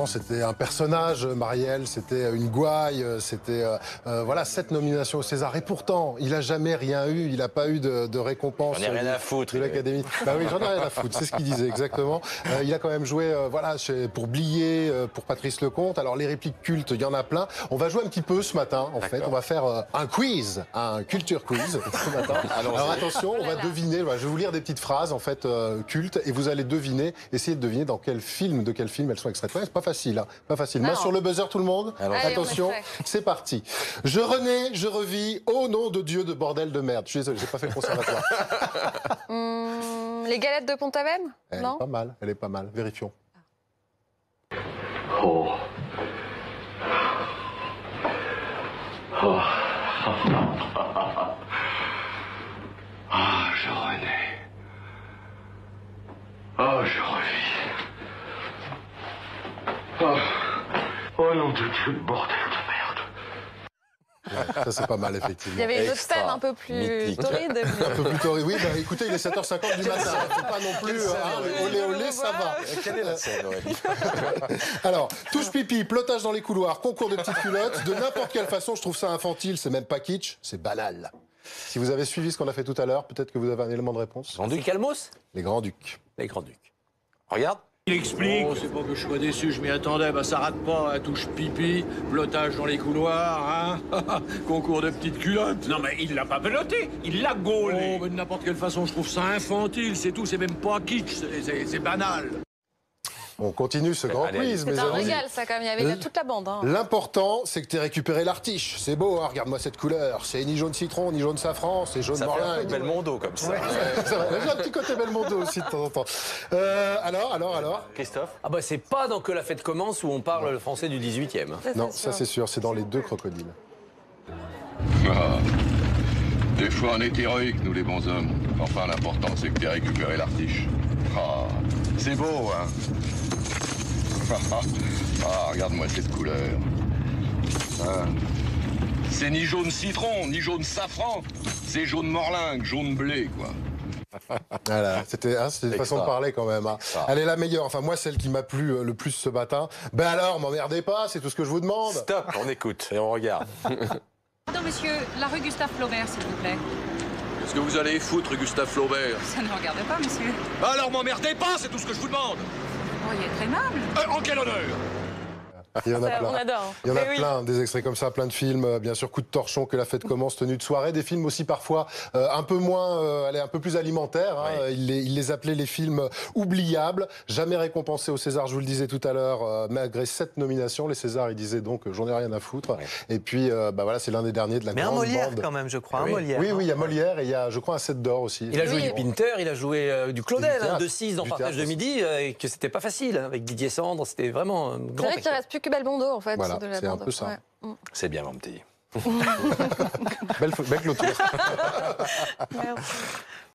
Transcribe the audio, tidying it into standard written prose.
C'était un personnage, Marielle, c'était une gouaille, c'était voilà 7 nominations au César. Et pourtant, il n'a jamais rien eu, il n'a pas eu de récompense J'en ai rien à foutre, de l'Académie. Bah oui, j'en ai rien à foutre, c'est ce qu'il disait exactement. Il a quand même joué voilà, pour Blier, pour Patrice Lecomte. Alors les répliques cultes, il y en a plein. On va jouer un petit peu ce matin, en fait. On va faire un quiz, un culture quiz ce matin. Alors attention, on va deviner, voilà, je vais vous lire des petites phrases en fait cultes et vous allez deviner, essayer de deviner de quel film elles sont extraites. Ouais, c'est pas facile, hein, pas facile. Main sur le buzzer, tout le monde. Allez, attention, c'est parti. Je renais, je revis, au nom de Dieu de bordel de merde. Je suis désolé, j'ai pas fait le conservatoire. Les galettes de Pont-Aven? Non. Elle est pas mal. Vérifions. Oh. Oh. Ah, je renais. Oh, je revis. Oh. Oh nom de Dieu, bordel de merde. Ouais, ça c'est pas mal, effectivement. Il y avait une autre scène un peu plus torride. Un peu plus torride. Oui, bah écoutez, il est 7h50 du matin. C'est pas non plus olé olé, ça va. Quelle est la scène, Aurélie? Alors, touche pipi, plotage dans les couloirs, concours de petites culottes, de n'importe quelle façon, je trouve ça infantile, c'est même pas kitsch, c'est banal. Si vous avez suivi ce qu'on a fait tout à l'heure, peut-être que vous avez un élément de réponse. Grand-Duc Calmos? Les Grands-Ducs. Les Grands-Ducs. Regarde. Il explique. Oh, c'est pas que je sois déçu, je m'y attendais. Bah, ça rate pas, hein. Touche pipi, blottage dans les couloirs, hein. Concours de petites culottes. Non, mais il l'a pas peloté, il l'a gaulé. Oh, mais de n'importe quelle façon, je trouve ça infantile, c'est tout, c'est même pas kitsch, c'est banal. On continue ce grand quiz, mes C'est un amis. régal, ça, quand même. Il y avait toute la bande. Hein. L'important, c'est que tu aies récupéré l'artiche. C'est beau, hein, regarde-moi cette couleur. C'est ni jaune citron, ni jaune safran, c'est jaune Ça fait un morlagne. peu Belmondo, comme ça. Ouais, ça va. J'ai un petit côté Belmondo aussi de temps en temps. Alors Christophe? Ah bah c'est pas dans Que la fête commence où on parle le français du 18e. Non, ça c'est sûr, c'est dans Les Deux crocodiles. Ah. Des fois, on est héroïques, nous les bons hommes. Enfin, l'important, c'est que t'aies récupéré l'artiche. Ah, c'est beau, hein. Ah, regarde-moi cette couleur. Hein. C'est ni jaune citron, ni jaune safran. C'est jaune morlingue, jaune blé, quoi. Voilà, c'était une façon de parler quand même. Hein. Elle est la meilleure. Enfin, moi, celle qui m'a plu le plus ce matin. Ben alors, m'emmerdez pas, c'est tout ce que je vous demande. Stop, on écoute et on regarde. Pardon, monsieur, la rue Gustave Flaubert, s'il vous plaît. Qu'est-ce que vous allez foutre, Gustave Flaubert? Ça ne regarde pas, monsieur. Alors m'emmerdez pas, c'est tout ce que je vous demande. Oh, il est très aimable. En quel honneur? Il y en a plein. On adore. Il y en a Mais oui. plein, des extraits comme ça, plein de films. Bien sûr, Coup de torchon, Que la fête commence, Tenue de soirée. Des films aussi parfois un peu moins, un peu plus alimentaires. Hein. Oui. Il les appelait les films oubliables. Jamais récompensés au César, je vous le disais tout à l'heure, malgré 7 nominations. Les Césars, il disait donc j'en ai rien à foutre. Oui. Et puis, bah voilà, c'est l'un des derniers de la Mais un grande Molière bande. quand même, je crois, Oui. un Molière. Oui, oui, il y a Molière et il y a, je crois, un 7 d'or aussi. Il a joué Oui. du Pinter, il a joué du Claudel, Du théâtre. de 6 dans Du Partage de théâtre midi, et que c'était pas facile, hein, avec Didier Sandre, c'était vraiment un C'est grand vrai qu'il reste plus que Belmondo, en fait. Voilà, de la c'est un bande. peu ça. Ouais. C'est bien, mon petit. Belle clôture. Merde.